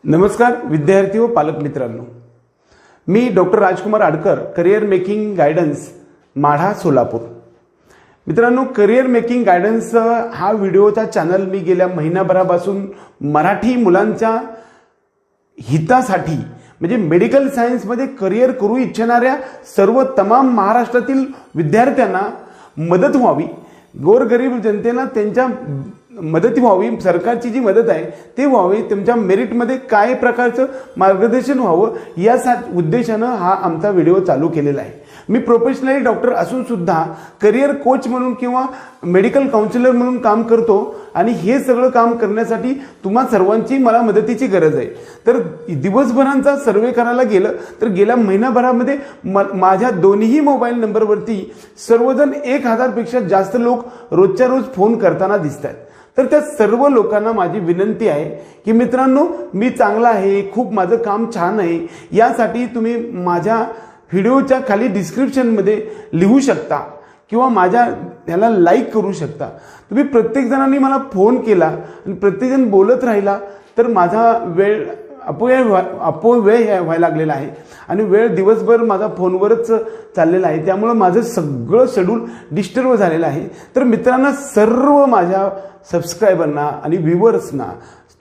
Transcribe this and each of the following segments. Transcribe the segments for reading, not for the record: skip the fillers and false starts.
नमस्कार विद्यार्थी व पालक मित्रांनो, मी doctor Rajkumar Adkar, career making guidance, Madha, Solapur. मित्रांनो, करिअर मेकिंग गायडन्स हा व्हिडिओचा चॅनल मी गेल्या महिनाभरापासून मराठी मुलांच्या हितासाठी म्हणजे मेडिकल सायन्समध्ये करिअर करू इच्छिणाऱ्या सर्व तमाम महाराष्ट्रातील विद्यार्थ्यांना मदत व्हावी, गोरगरीब जनतेला त्यांच्या मदत व्हावी, सरकारची जी मदत आहे ते व्हावी, तुमच्या मेरिटमध्ये काय प्रकारचं मार्गदर्शन व्हावं या उद्देशानं हा आमचा व्हिडिओ चालू केलेला आहे. मी प्रोफेशनली डॉक्टर असून सुद्धा करिअर कोच म्हणून किंवा मेडिकल काउन्सिलर म्हणून काम करतो आणि हे सगळं काम करण्यासाठी तुम्हा सर्वांची मला मदतीची गरज आहे. तर दिवसभरांचा सर्वे करायला गेलं तर गेल्या महिनाभरामध्ये माझ्या दोन्ही मोबाईल नंबरवरती सर्वजण 1000 पेक्षा जास्त लोक रोजच्या रोज फोन करताना दिसतात. तर त्या सर्व लोकांना माझी विनंती आहे की मित्रांनो, मी चांगला आहे, खूप माझं काम छान आहे, यासाठी तुम्ही माझ्या व्हिडिओच्या खाली डिस्क्रिप्शनमध्ये लिहू शकता किंवा माझ्या ह्याला लाईक करू शकता. तुम्ही प्रत्येक जणांनी मला फोन केला आणि प्रत्येकजण बोलत राहिला तर माझा वेळ अपव्यय व्हायला लागलेला आहे आणि वेळ दिवसभर माझा फोनवरच चाललेला आहे. त्यामुळे माझं सगळं शेड्यूल डिस्टर्ब झालेलं आहे. तर मित्रांनो, सर्व माझ्या सबस्क्रायबरना आणि व्ह्युअर्सना,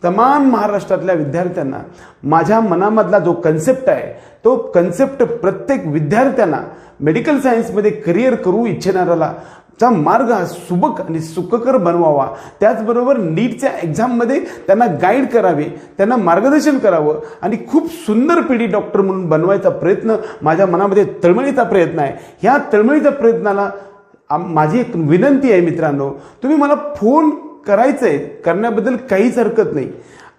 तमाम महाराष्ट्रातल्या विद्यार्थ्यांना माझ्या मनामधला जो कन्सेप्ट आहे तो कन्सेप्ट प्रत्येक विद्यार्थ्यांना मेडिकल सायन्समध्ये करिअर करू इच्छिणाऱ्याला चा मार्ग हा सुबक आणि सुखकर बनवावा. त्याचबरोबर नीटच्या एक्झाममध्ये त्यांना गाईड करावे, त्यांना मार्गदर्शन करावं आणि खूप सुंदर पिढी डॉक्टर म्हणून बनवायचा प्रयत्न माझ्या मनामध्ये तळमळीचा प्रयत्न आहे. ह्या तळमळीच्या प्रयत्नाला माझी एक विनंती आहे मित्रांनो, तुम्ही मला फोन करायचंय, करण्याबद्दल काहीच हरकत नाही.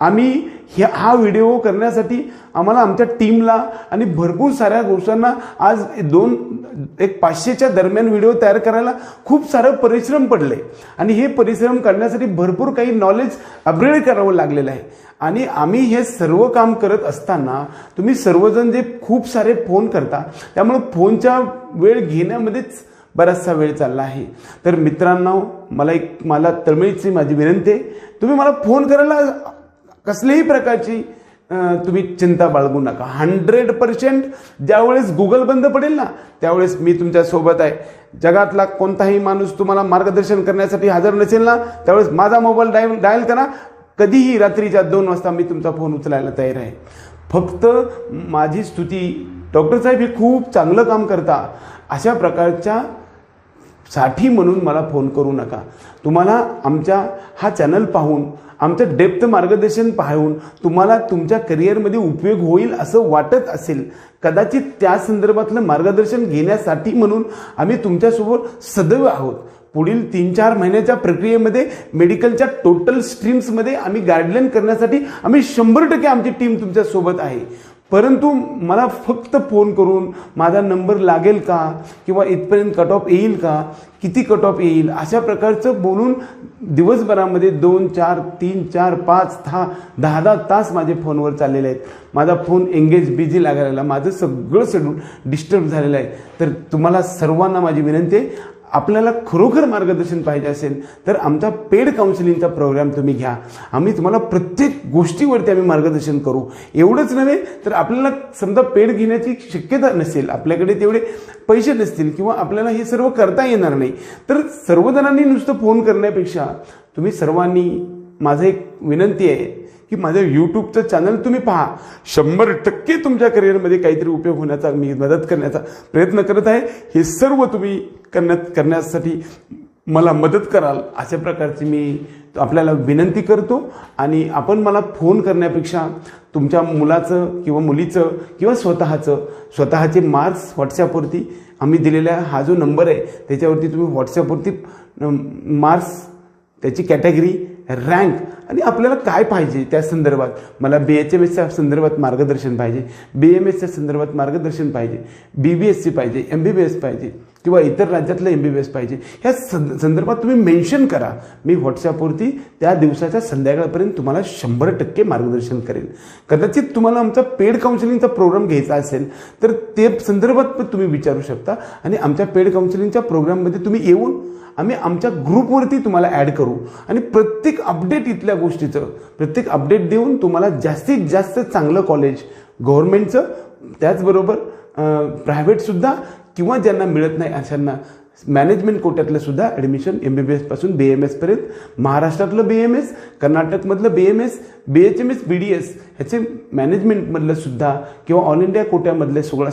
आम्ही हा व्हिडिओ करण्यासाठी आम्हाला आमच्या टीमला आणि भरपूर साऱ्या गोष्टींना आज 500च्या दरम्यान व्हिडिओ तयार करायला खूप सारं परिश्रम पडले आणि हे परिश्रम करण्यासाठी भरपूर काही नॉलेज अपग्रेड करावं लागलेलं आहे. आणि आम्ही हे सर्व काम करत असताना तुम्ही सर्वजण जे खूप सारे फोन करता त्यामुळे फोनच्या वेळ घेण्यामध्येच बराचसा वेळ चालला आहे. तर मित्रांनो, मला तळमळीची माझी विनंती आहे, तुम्ही मला फोन करायला कसल्याही प्रकारची तुम्ही चिंता बाळगू नका. 100% ज्यावेळेस गुगल बंद पडेल ना त्यावेळेस मी तुमच्या सोबत आहे. जगातला कोणताही माणूस तुम्हाला मार्गदर्शन करण्यासाठी हजर नसेल ना त्यावेळेस माझा मोबाईल डायल करा. कधीही रात्रीच्या 2 वाजता मी तुमचा फोन उचलायला तयार आहे. फक्त माझी स्तुती, डॉक्टर साहेब हे खूप चांगलं काम करता, अशा प्रकारच्या साठी म्हणून मला फोन करू नका. तुम्हाला आमच्या हा चॅनल पाहून, आमचं डेप्थ मार्गदर्शन पाहून तुम्हाला तुमच्या करिअरमध्ये उपयोग होईल असं वाटत असेल, कदाचित त्या संदर्भातलं मार्गदर्शन घेण्यासाठी म्हणून आम्ही तुमच्यासोबत सदैव आहोत. पुढील 3-4 महिन्याच्या प्रक्रियेमध्ये मेडिकलच्या टोटल स्ट्रीम्समध्ये आम्ही गाईडलाईन करण्यासाठी आम्ही 100% आमची टीम तुमच्या सोबत आहे. परंतु मला फक्त फोन करून माझा नंबर लागेल का किंवा इथपर्यंत कट ऑफ येईल का, किती कट ऑफ येईल, अशा प्रकारचं बोलून दिवसभरामध्ये 2, 4, 3, 4, 5, 10 तास माझे फोनवर चाललेले आहेत. माझा फोन एंगेज बिझी लागायला, माझं सगळं शेड्यूल डिस्टर्ब झालेलं आहे. तर तुम्हाला सर्वांना माझी विनंती आहे, आपल्याला खरोखर मार्गदर्शन पाहिजे असेल तर आमचा पेड काउन्सिलिंगचा प्रोग्राम तुम्ही घ्या. आम्ही तुम्हाला प्रत्येक गोष्टीवरती आम्ही मार्गदर्शन करू. एवढंच नव्हे तर आपल्याला समजा पेड घेण्याची शक्यता नसेल, आपल्याकडे तेवढे पैसे नसतील किंवा आपल्याला हे सर्व करता येणार नाही, तर सर्वजणांनी नुसतं फोन करण्यापेक्षा तुम्ही सर्वांनी, माझं एक विनंती आहे की माझं यूट्यूबचं चॅनल तुम्ही पहा. 100% तुमच्या करिअरमध्ये काहीतरी उपयोग होण्याचा, मी मदत करण्याचा प्रयत्न करत आहे. हे सर्व तुम्ही करण्यासाठी मला मदत कराल अशा प्रकारची मी आपल्याला विनंती करतो. आणि आपण मला फोन करण्यापेक्षा तुमच्या मुलाचं किंवा मुलीचं किंवा स्वतःचे मार्क्स व्हॉट्सॲपवरती आम्ही दिलेला हा जो नंबर आहे त्याच्यावरती तुम्ही व्हॉट्सॲपवरती मार्क्स, त्याची कॅटेगरी, रँक आणि आपल्याला काय पाहिजे त्या संदर्भात, मला BHMSच्या संदर्भात मार्गदर्शन पाहिजे, BMSच्या संदर्भात मार्गदर्शन पाहिजे, BBSC पाहिजे, MBBS पाहिजे, किंवा इतर राज्यातलं MBBS पाहिजे, ह्या संदर्भात तुम्ही मेन्शन करा. मी व्हॉट्सॲपवरती त्या दिवसाच्या संध्याकाळपर्यंत तुम्हाला 100% मार्गदर्शन करेन. कदाचित तुम्हाला आमचा पेड काउन्सिलिंगचा प्रोग्राम घ्यायचा असेल तर ते संदर्भात पण तुम्ही विचारू शकता आणि आमच्या पेड काउन्सिलिंगच्या प्रोग्राममध्ये तुम्ही येऊन आम्ही आमच्या ग्रुपवरती तुम्हाला ॲड करू आणि प्रत्येक अपडेट इथल्या गोष्टीचं प्रत्येक अपडेट देऊन तुम्हाला जास्तीत जास्त चांगलं कॉलेज गव्हर्नमेंटचं त्याचबरोबर प्रायव्हेटसुद्धा किंवा ज्यांना मिळत नाही अशांना मॅनेजमेंट कोट्यातलं सुद्धा ॲडमिशन MBBS पासून BMS पर्यंत महाराष्ट्रातलं BMS, कर्नाटकमधलं BMS, BHMS, BDS ह्याचे मॅनेजमेंटमधलं सुद्धा किंवा ऑल इंडिया कोट्यामधले सर्व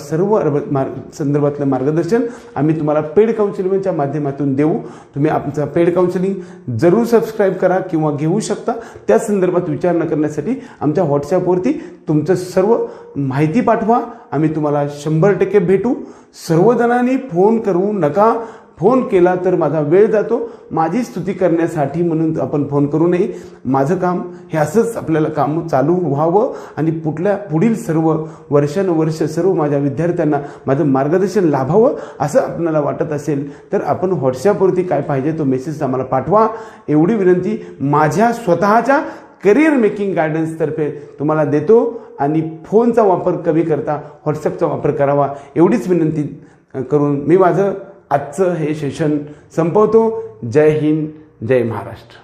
संदर्भातलं मार्गदर्शन आम्ही तुम्हाला पेड काउन्सिलिंगच्या माध्यमातून देऊ. तुम्ही आमचा पेड काउन्सिलिंग जरूर सबस्क्राईब करा किंवा घेऊ शकता. त्या संदर्भात विचारणा करण्यासाठी आमच्या व्हॉट्सॲपवरती तुमचं सर्व माहिती पाठवा. आम्ही तुम्हाला 100% भेटू. सर्वजणांनी फोन करू नका. फोन केला तर माझा वेळ जातो. माझी स्तुती करण्यासाठी म्हणून आपण फोन करू नये. माझं काम हे असंच आपल्याला काम चालू व्हावं आणि पुढील सर्व वर्षानुवर्ष सर्व माझ्या विद्यार्थ्यांना माझं मार्गदर्शन लाभावं असं आपल्याला वाटत असेल तर आपण व्हॉट्सॲपवरती काय पाहिजे तो मेसेज आम्हाला पाठवा. एवढी विनंती माझ्या स्वतःच्या करिअर मेकिंग गायडन्सतर्फे तुम्हाला देतो आणि फोनचा वापर कमी करता व्हॉट्सॲपचा वापर करावा एवढीच विनंती करून मी माझं आजचं हे सेशन संपवतो. जय हिंद, जय महाराष्ट्र.